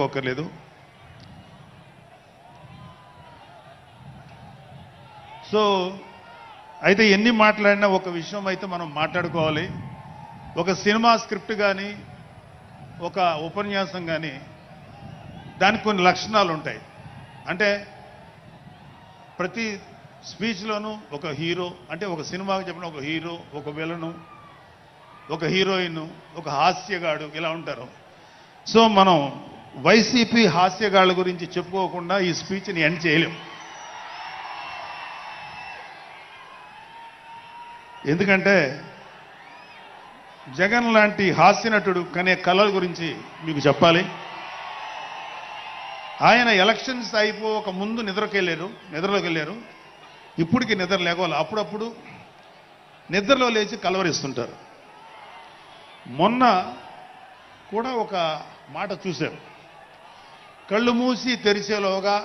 ఒక్కర్లేదు. So అయితే ఎన్ని మాట్లాడినా ఒక విషయం అయితే మనం మాట్లాడుకోవాలి. ఒక సినిమా స్క్రిప్ట్ కానీ ఒక ఉపన్యాసం కానీ దానికి కొన్ని లక్షణాలు ఉంటాయి. అంటే ప్రతి స్పీచ్లోనూ ఒక హీరో, అంటే ఒక సినిమాకి చెప్పిన ఒక హీరో, ఒక విలను, ఒక హీరోయిన్, ఒక హాస్యగాడు, ఇలా ఉంటారు. సో మనం వైసీపీ హాస్యగాళ్ళ గురించి చెప్పుకోకుండా ఈ స్పీచ్ని ఎండ్ చేయలేం. ఎందుకంటే జగన్ లాంటి హాస్యనటుడు కనే కళల గురించి మీకు చెప్పాలి. ఆయన ఎలక్షన్స్ అయిపోక ముందు నిద్రలోకి వెళ్ళారు. ఇప్పటికి నిద్ర లేవాలి. అప్పుడప్పుడు నిద్రలో లేచి కలవరిస్తుంటారు. మొన్న కూడా ఒక మాట చూశారు. కళ్ళు మూసి తెరిచేలోగా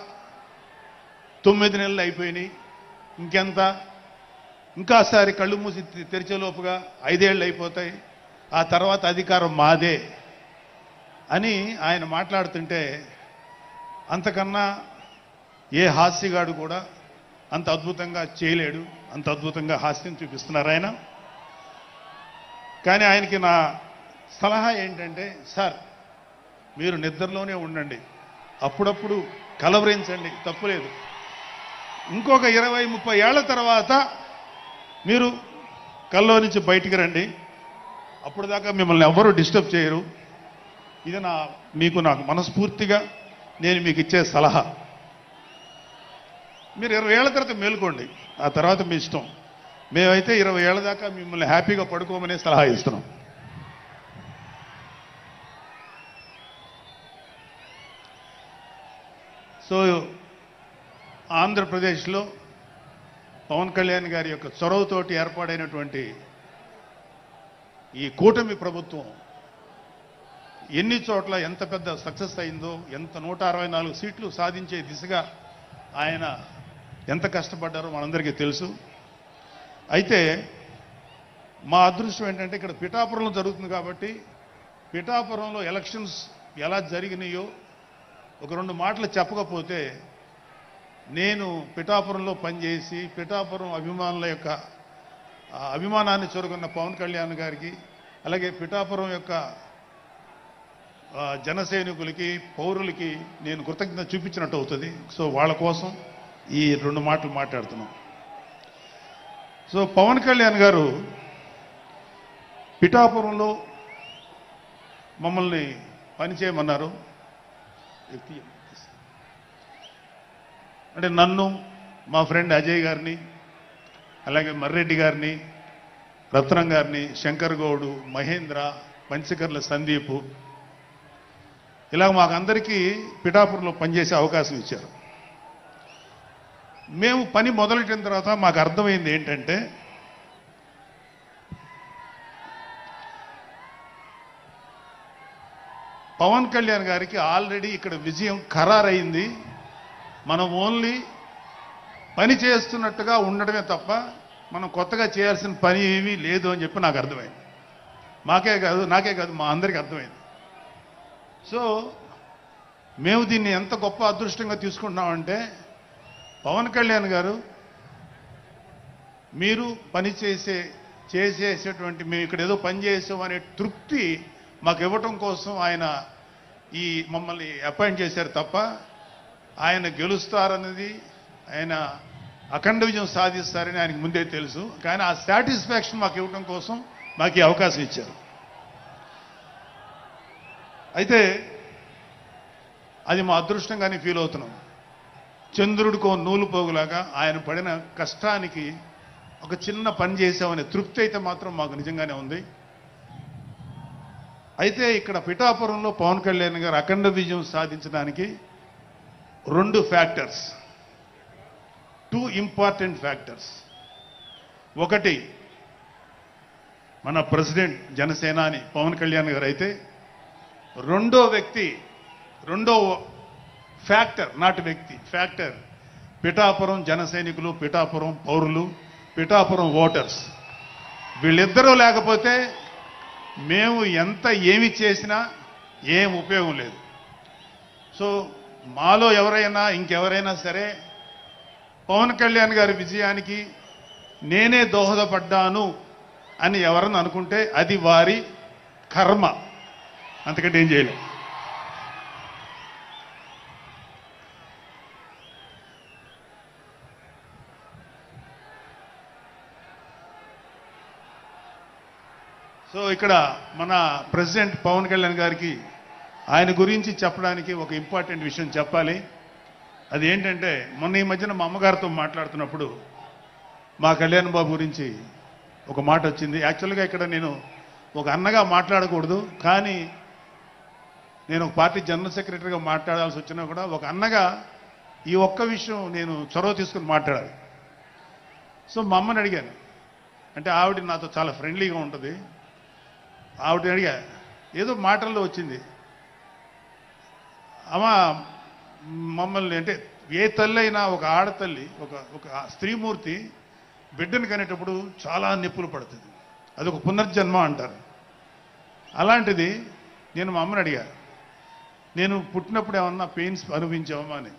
9 నెలలు అయిపోయినాయి, ఇంకెంత, ఇంకాసారి కళ్ళు మూసి తెరిచేలోపుగా 5 ఏళ్ళు అయిపోతాయి, ఆ తర్వాత అధికారం మాదే అని ఆయన మాట్లాడుతుంటే అంతకన్నా ఏ హాస్యగాడు కూడా అంత అద్భుతంగా చేయలేడు. అంత అద్భుతంగా హాస్యం చూపిస్తున్నారు ఆయన. కానీ ఆయనకి నా సలహా ఏంటంటే, సార్ మీరు నిద్రలోనే ఉండండి, అప్పుడప్పుడు కలవరించండి, తప్పులేదు. ఇంకొక 20-30 ఏళ్ల తర్వాత మీరు కల్లో నుంచి బయటికి రండి, అప్పుడు దాకా మిమ్మల్ని ఎవ్వరూ డిస్టర్బ్ చేయరు. ఇది నాకు మనస్ఫూర్తిగా నేను మీకు ఇచ్చే సలహా. మీరు 20 ఏళ్ల తర్వాత మేలుకోండి, ఆ తర్వాత మీ ఇష్టం. మేమైతే 20 ఏళ్ల దాకా మిమ్మల్ని హ్యాపీగా పడుకోమనే సలహా ఇస్తున్నాం. సో ఆంధ్రప్రదేశ్లో పవన్ కళ్యాణ్ గారి యొక్క చొరవతోటి ఏర్పాటైనటువంటి ఈ కూటమి ప్రభుత్వం ఎన్ని చోట్ల ఎంత పెద్ద సక్సెస్ అయిందో, ఎంత 164 సీట్లు సాధించే దిశగా ఆయన ఎంత కష్టపడ్డారో మనందరికీ తెలుసు. అయితే మా అదృష్టం ఏంటంటే ఇక్కడ పిఠాపురంలో జరుగుతుంది కాబట్టి పిఠాపురంలో ఎలక్షన్స్ ఎలా జరిగినాయో ఒక 2 మాటలు చెప్పకపోతే, నేను పిఠాపురంలో పనిచేసి పిఠాపురం అభిమానుల యొక్క అభిమానాన్ని చూరగొన్న పవన్ కళ్యాణ్ గారికి, అలాగే పిఠాపురం యొక్క జనసైనికులకి, పౌరులకి నేను కృతజ్ఞత చూపించినట్టు అవుతుంది. సో వాళ్ళ కోసం ఈ 2 మాటలు మాట్లాడుతున్నాం. సో పవన్ కళ్యాణ్ గారు పిఠాపురంలో మమ్మల్ని పనిచేయమన్నారు. అంటే నన్ను, మా ఫ్రెండ్ అజయ్ గారిని, అలాగే మర్రెడ్డి గారిని, రత్నం గారిని, శంకర్ గౌడు, మహేంద్ర, పంచకర్ల సందీప్, ఇలా మాకందరికీ పిఠాపురంలో పనిచేసే అవకాశం ఇచ్చారు. మేము పని మొదలెట్టిన తర్వాత మాకు అర్థమైంది ఏంటంటే, పవన్ కళ్యాణ్ గారికి ఆల్రెడీ ఇక్కడ విజయం ఖరారైంది. మనం ఓన్లీ పని చేస్తున్నట్టుగా ఉండడమే తప్ప మనం కొత్తగా చేయాల్సిన పని ఏమీ లేదు అని చెప్పి నాకు అర్థమైంది. నాకే కాదు మా అందరికీ అర్థమైంది. సో మేము దీన్ని ఎంత గొప్ప అదృష్టంగా తీసుకుంటున్నామంటే, పవన్ కళ్యాణ్ గారు మీరు పని చేసేటువంటి మేము ఇక్కడ ఏదో పని చేసాం అనే తృప్తి మాకు ఇవ్వటం కోసం ఆయన ఈ మమ్మల్ని అపాయింట్ చేశారు తప్ప ఆయన గెలుస్తారన్నది, ఆయన అఖండ విజయం సాధిస్తారని ఆయనకు ముందే తెలుసు. కానీ ఆ సాటిస్ఫాక్షన్ మాకు ఇవ్వటం కోసం మాకు ఈ అవకాశం ఇచ్చారు. అయితే అది మా అదృష్టంగానే ఫీల్ అవుతున్నాం. చంద్రుడికో నూలు పోగులాగా ఆయన పడిన కష్టానికి ఒక చిన్న పని చేసామనే తృప్తి అయితే మాత్రం మాకు నిజంగానే ఉంది. అయితే ఇక్కడ పిఠాపురంలో పవన్ కళ్యాణ్ గారు అఖండ విజయం సాధించడానికి 2 ఫ్యాక్టర్స్, 2 ఇంపార్టెంట్ ఫ్యాక్టర్స్. ఒకటి మన ప్రెసిడెంట్ జనసేనాని పవన్ కళ్యాణ్ గారు అయితే, రెండో ఫ్యాక్టర్, నాట్ వ్యక్తి, ఫ్యాక్టర్ పిఠాపురం జనసైనికులు, పిఠాపురం పౌరులు, పిఠాపురం ఓటర్స్. వీళ్ళిద్దరూ లేకపోతే మేము ఏమి చేసినా ఏం ఉపయోగం లేదు. సో మాలో ఎవరైనా ఇంకెవరైనా సరే పవన్ కళ్యాణ్ గారి విజయానికి నేనే దోహదపడ్డాను అని ఎవరన్నా అనుకుంటే అది వారి కర్మ, అంతకంటే ఏం చేయలేం. సో ఇక్కడ మన ప్రెసిడెంట్ పవన్ కళ్యాణ్ గారికి ఆయన గురించి చెప్పడానికి ఒక ఇంపార్టెంట్ విషయం చెప్పాలి. అది ఏంటంటే, మొన్న ఈ మధ్యన మా అమ్మగారితో మాట్లాడుతున్నప్పుడు మా కళ్యాణ్ బాబు గురించి ఒక మాట వచ్చింది. యాక్చువల్గా ఇక్కడ నేను ఒక అన్నగా మాట్లాడకూడదు, కానీ నేను ఒక పార్టీ జనరల్ సెక్రటరీగా మాట్లాడాల్సి వచ్చినా కూడా ఒక అన్నగా ఈ ఒక్క విషయం నేను చొరవ తీసుకుని మాట్లాడాలి. సో మా అమ్మని అడిగాను, అంటే ఆవిడ నాతో చాలా ఫ్రెండ్లీగా ఉంటుంది. ఆవిడని అడిగా, ఏదో మాటల్లో వచ్చింది, అమ్మ మమ్మల్ని అంటే ఏ తల్లి అయినా ఒక ఆడతల్లి ఒక స్త్రీమూర్తి బిడ్డను కనేటప్పుడు చాలా నొప్పులు పడుతుంది, అదొక పునర్జన్మ అంటారు. అలాంటిది నేను మా అమ్మని అడిగా, నేను పుట్టినప్పుడు ఏమన్నా పెయిన్స్ అనుభవించావమ్మా అని.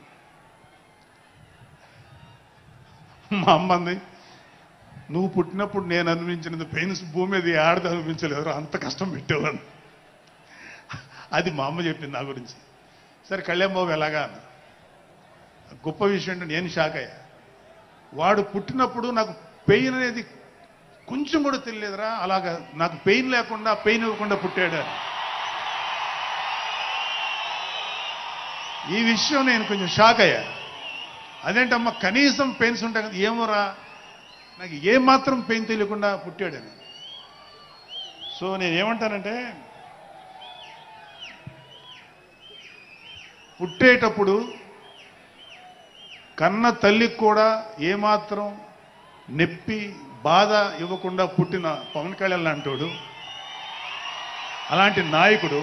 మా అమ్మ అంది, నువ్వు పుట్టినప్పుడు నేను అనుభవించినది పెయిన్స్ భూమి మీద ఆడది అనుభవించలేదు, అంత కష్టం పెట్టేవాడు. అది మా అమ్మ చెప్పింది నా గురించి. సరే కళ్యాణ్ బాబు ఎలాగా అన్న. గొప్ప విషయం అంటే నేను షాక్ అయ్యా. వాడు పుట్టినప్పుడు నాకు పెయిన్ అనేది కొంచెం కూడా తెలియలేదురా, అలాగా నాకు పెయిన్ లేకుండా పెయిన్ ఇవ్వకుండా పుట్టాడు. ఈ విషయం నేను కొంచెం షాక్ అయ్యా. అదేంటమ్మా కనీసం పెయిన్స్ ఉంటాయి కదా, ఏమోరా నాకు ఏమాత్రం పెయిన్ తెలియకుండా పుట్టాడని. సో నేనేమంటానంటే, పుట్టేటప్పుడు కన్న తల్లికి కూడా ఏమాత్రం నొప్పి బాధ ఇవ్వకుండా పుట్టిన పవన్ కళ్యాణ్ లాంటోడు, అలాంటి నాయకుడు